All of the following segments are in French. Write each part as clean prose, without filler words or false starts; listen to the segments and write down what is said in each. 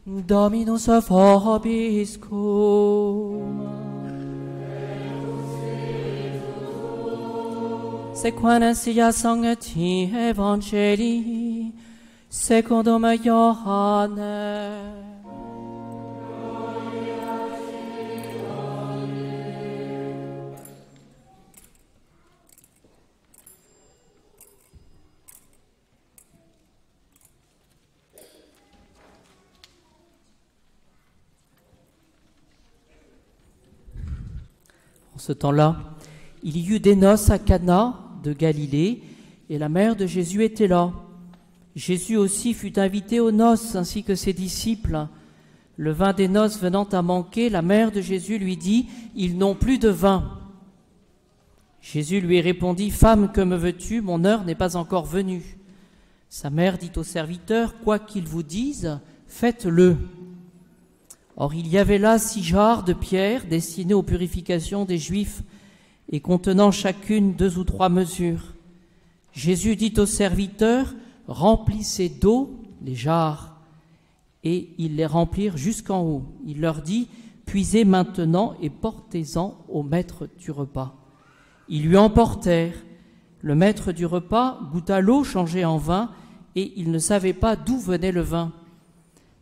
Dominus vobiscum. Sequam sia sancti Evangelii secundum Ioannem. En ce temps-là, il y eut des noces à Cana de Galilée, et la mère de Jésus était là. Jésus aussi fut invité aux noces, ainsi que ses disciples. Le vin des noces venant à manquer, la mère de Jésus lui dit « Ils n'ont plus de vin ». Jésus lui répondit « Femme, que me veux-tu? Mon heure n'est pas encore venue. » Sa mère dit au serviteur « Quoi qu'il vous dise, faites-le. » Or il y avait là 6 jarres de pierre destinées aux purifications des Juifs et contenant chacune 2 ou 3 mesures. Jésus dit au serviteur « Remplissez d'eau les jarres. » Et ils les remplirent jusqu'en haut. Il leur dit « Puisez maintenant et portez-en au maître du repas. » Ils lui emportèrent. Le maître du repas goûta l'eau changée en vin et il ne savait pas d'où venait le vin.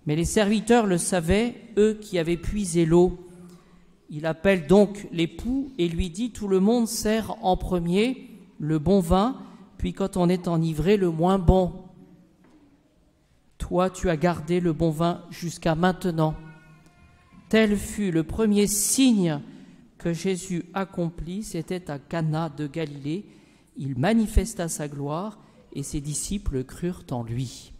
Mais les serviteurs le savaient, eux qui avaient puisé l'eau. Il appelle donc l'époux et lui dit « Tout le monde sert en premier le bon vin, puis quand on est enivré, le moins bon. Toi, tu as gardé le bon vin jusqu'à maintenant. » Tel fut le premier signe que Jésus accomplit, c'était à Cana de Galilée. Il manifesta sa gloire et ses disciples crurent en lui.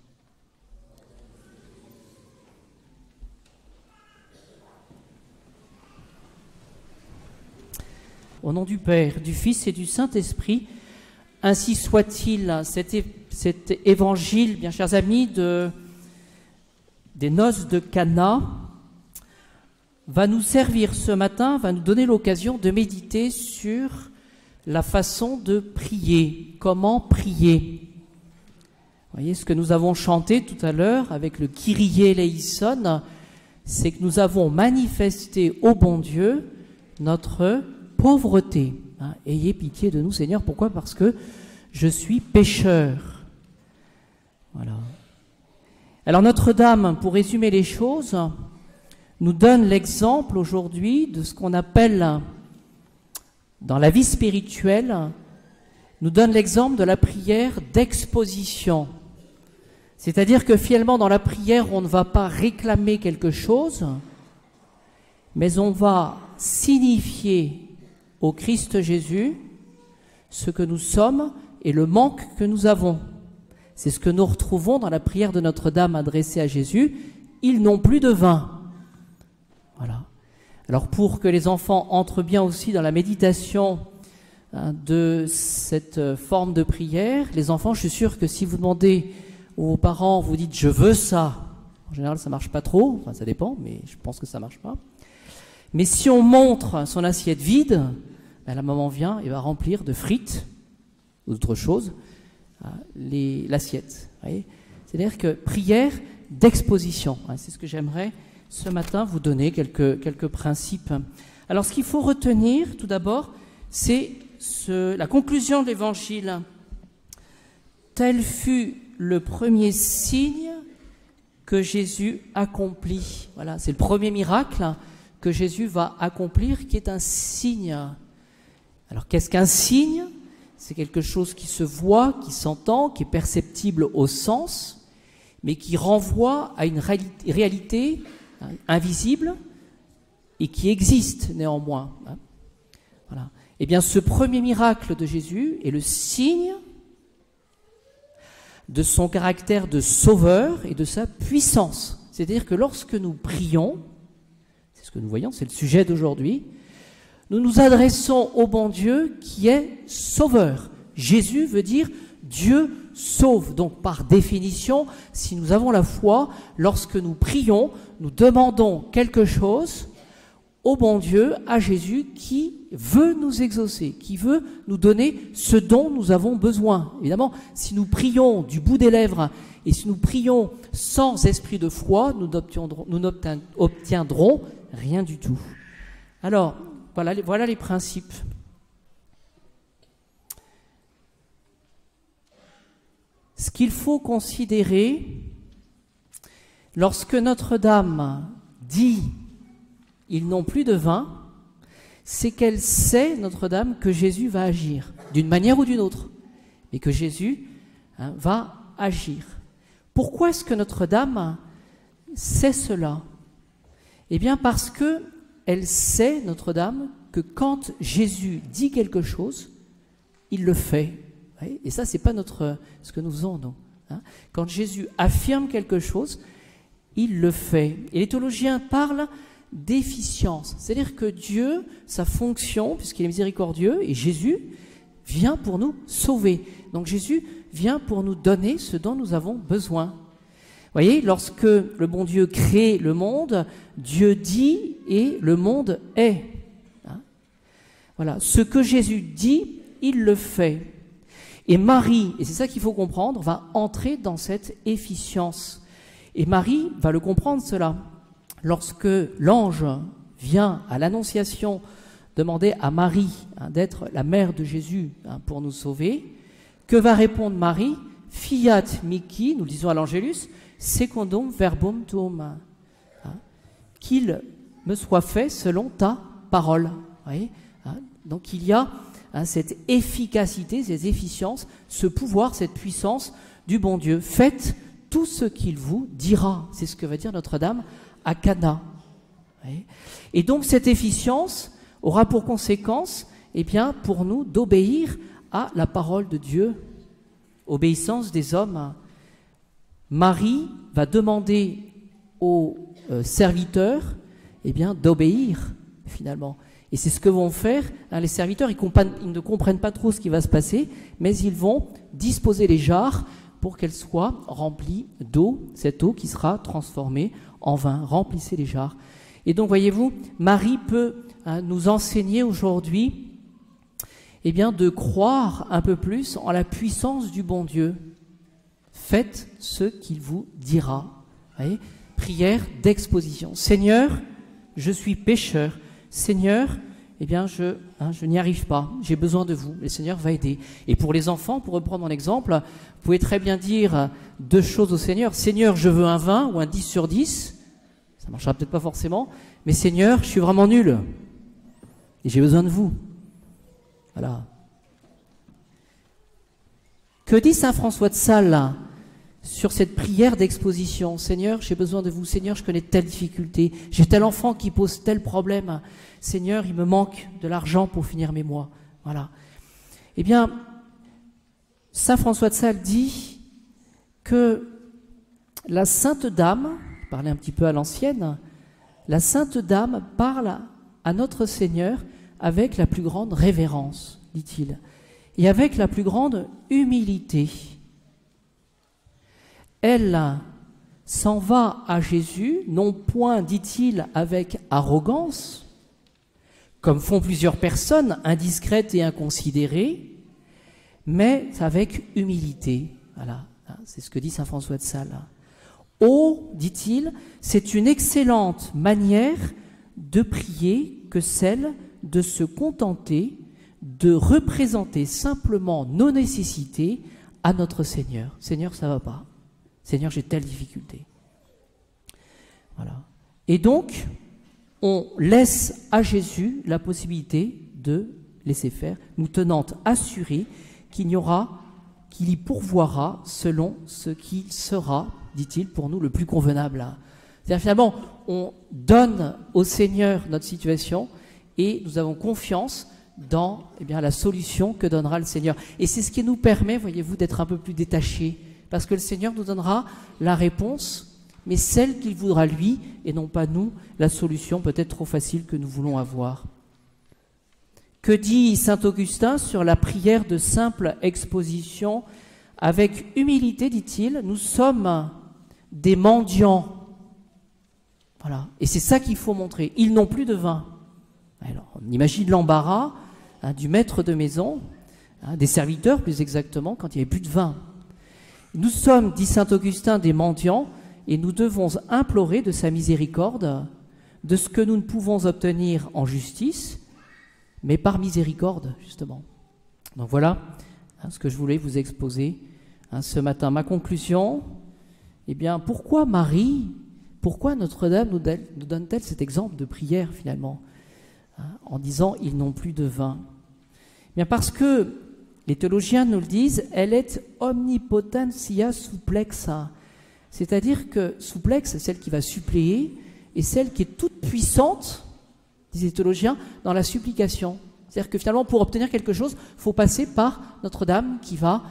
Au nom du Père, du Fils et du Saint-Esprit, ainsi soit-il. Cet évangile, bien chers amis, des noces de Cana, va nous servir ce matin, va nous donner l'occasion de méditer sur la façon de prier, comment prier. Vous voyez, ce que nous avons chanté tout à l'heure avec le Kyrie eleison, c'est que nous avons manifesté au bon Dieu notre pauvreté. Ayez pitié de nous, Seigneur. Pourquoi? Parce que je suis pécheur. Voilà. Alors Notre-Dame, pour résumer les choses, nous donne l'exemple aujourd'hui de ce qu'on appelle, dans la vie spirituelle, nous donne l'exemple de la prière d'exposition. C'est-à-dire que finalement, dans la prière, on ne va pas réclamer quelque chose, mais on va signifier au Christ Jésus ce que nous sommes et le manque que nous avons. C'est ce que nous retrouvons dans la prière de Notre-Dame adressée à Jésus. Ils n'ont plus de vin. Voilà. Alors pour que les enfants entrent bien aussi dans la méditation de cette forme de prière, les enfants, je suis sûr que si vous demandez aux parents, vous dites « je veux ça », en général ça ne marche pas trop, enfin ça dépend, mais je pense que ça ne marche pas. Mais si on montre son assiette vide, ben la maman vient et va remplir de frites ou d'autres choses l'assiette. C'est-à-dire que prière d'exposition, c'est ce que j'aimerais ce matin vous donner quelques principes. Alors ce qu'il faut retenir tout d'abord, c'est la conclusion de l'Évangile. Tel fut le premier signe que Jésus accomplit. Voilà, c'est le premier miracle que Jésus va accomplir, qui est un signe. Alors qu'est-ce qu'un signe? C'est quelque chose qui se voit, qui s'entend, qui est perceptible au sens, mais qui renvoie à une réalité invisible et qui existe néanmoins. Voilà. Eh bien, ce premier miracle de Jésus est le signe de son caractère de sauveur et de sa puissance. C'est-à-dire que lorsque nous prions, c'est ce que nous voyons, c'est le sujet d'aujourd'hui, nous nous adressons au bon Dieu qui est sauveur. Jésus veut dire Dieu sauve. Donc par définition, si nous avons la foi, lorsque nous prions, nous demandons quelque chose au bon Dieu, à Jésus, qui veut nous exaucer, qui veut nous donner ce dont nous avons besoin. Évidemment, si nous prions du bout des lèvres et si nous prions sans esprit de foi, nous n'obtiendrons rien du tout. Alors, voilà les principes. Ce qu'il faut considérer lorsque Notre-Dame dit « ils n'ont plus de vin », c'est qu'elle sait, Notre-Dame, que Jésus va agir, d'une manière ou d'une autre, et que Jésus va agir. Pourquoi est-ce que Notre-Dame sait cela? Eh bien parce que elle sait, Notre-Dame, que quand Jésus dit quelque chose, il le fait. Et ça, c'est pas ce que nous faisons, nous. Quand Jésus affirme quelque chose, il le fait. Et les théologiens parlent d'efficience. C'est-à-dire que Dieu, sa fonction, puisqu'il est miséricordieux, et Jésus vient pour nous sauver. Donc Jésus vient pour nous donner ce dont nous avons besoin. Vous voyez, lorsque le bon Dieu crée le monde, Dieu dit et le monde est. Voilà. Ce que Jésus dit, il le fait. Et Marie, et c'est ça qu'il faut comprendre, va entrer dans cette efficience. Et Marie va le comprendre cela. Lorsque l'ange vient à l'Annonciation demander à Marie d'être la mère de Jésus pour nous sauver, que va répondre Marie? Fiat mihi, nous le disons à l'Angélus, secundum verbum tuum. Qu'il me soit fait selon ta parole. Vous voyez, donc il y a cette efficacité, cette efficience, ce pouvoir, cette puissance du bon Dieu. Faites tout ce qu'il vous dira. C'est ce que va dire Notre-Dame à Cana. Et donc cette efficience aura pour conséquence, eh bien, pour nous, d'obéir à la parole de Dieu. Obéissance des hommes. Marie va demander aux serviteurs, eh bien, d'obéir, finalement. Et c'est ce que vont faire les serviteurs. Ils ne comprennent pas trop ce qui va se passer, mais ils vont disposer les jarres pour qu'elles soient remplies d'eau, cette eau qui sera transformée en vin. Remplissez les jarres. Et donc, voyez-vous, Marie peut nous enseigner aujourd'hui, eh bien, de croire un peu plus en la puissance du bon Dieu. Faites ce qu'il vous dira. Voyez, prière d'exposition. Seigneur, je suis pécheur. Seigneur, eh bien, je n'y arrive pas, j'ai besoin de vous, le Seigneur va aider. Et pour les enfants, pour reprendre mon exemple, vous pouvez très bien dire deux choses au Seigneur. Seigneur, je veux un 20 ou un 10 sur 10, ça ne marchera peut-être pas forcément, mais Seigneur, je suis vraiment nul, et j'ai besoin de vous. Voilà. Que dit saint François de Sales sur cette prière d'exposition? Seigneur, j'ai besoin de vous. Seigneur, je connais telle difficulté. J'ai tel enfant qui pose tel problème. Seigneur, il me manque de l'argent pour finir mes mois. Voilà. Eh bien, saint François de Sales dit que la Sainte Dame, parler un petit peu à l'ancienne, la Sainte Dame parle à notre Seigneur avec la plus grande révérence, dit-il, et avec la plus grande humilité. Elle s'en va à Jésus, non point, dit-il, avec arrogance, comme font plusieurs personnes indiscrètes et inconsidérées, mais avec humilité. Voilà, c'est ce que dit saint François de Sales. Oh, dit-il, c'est une excellente manière de prier que celle de se contenter de représenter simplement nos nécessités à notre Seigneur. Seigneur, ça va pas. Seigneur, j'ai telle difficulté. Voilà. Et donc, on laisse à Jésus la possibilité de laisser faire, nous tenant assurés qu'il y pourvoira selon ce qui sera, dit-il, pour nous le plus convenable. C'est-à-dire finalement, on donne au Seigneur notre situation et nous avons confiance dans la solution que donnera le Seigneur. Et c'est ce qui nous permet, voyez-vous, d'être un peu plus détachés. Parce que le Seigneur nous donnera la réponse, mais celle qu'il voudra lui, et non pas nous, la solution peut-être trop facile que nous voulons avoir. Que dit saint Augustin sur la prière de simple exposition? Avec humilité, dit-il, nous sommes des mendiants. Voilà. Et c'est ça qu'il faut montrer. Ils n'ont plus de vin. Alors, on imagine l'embarras du maître de maison, des serviteurs plus exactement, quand il n'y avait plus de vin. Nous sommes, dit saint Augustin, des mendiants, et nous devons implorer de sa miséricorde de ce que nous ne pouvons obtenir en justice, mais par miséricorde, justement. Donc voilà ce que je voulais vous exposer ce matin. Ma conclusion, eh bien, pourquoi Marie, pourquoi Notre-Dame nous donne-t-elle cet exemple de prière, finalement, en disant « ils n'ont plus de vin ». Eh bien, parce que, les théologiens nous le disent, elle est omnipotentia supplexa. C'est-à-dire que supplex, c'est celle qui va suppléer, et celle qui est toute puissante, disent les théologiens, dans la supplication. C'est-à-dire que finalement, pour obtenir quelque chose, il faut passer par Notre-Dame qui va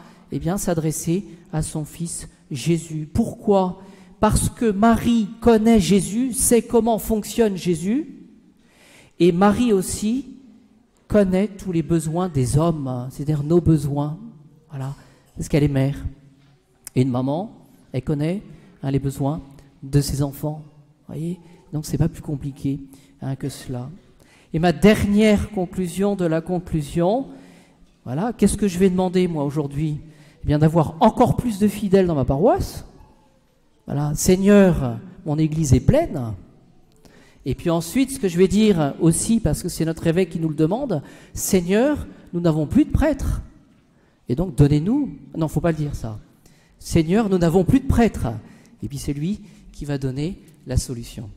s'adresser à son Fils Jésus. Pourquoi ? Parce que Marie connaît Jésus, sait comment fonctionne Jésus, et Marie aussi connaît tous les besoins des hommes, c'est-à-dire nos besoins. Voilà, parce qu'elle est mère. Et une maman, elle connaît les besoins de ses enfants. Voyez ? Donc c'est pas plus compliqué que cela. Et ma dernière conclusion de la conclusion, voilà, qu'est-ce que je vais demander moi aujourd'hui ? Eh bien d'avoir encore plus de fidèles dans ma paroisse. Voilà, Seigneur, mon église est pleine. Et puis ensuite, ce que je vais dire aussi, parce que c'est notre évêque qui nous le demande, Seigneur, nous n'avons plus de prêtres. Et donc donnez-nous, non, faut pas le dire ça. Seigneur, nous n'avons plus de prêtres. Et puis c'est lui qui va donner la solution.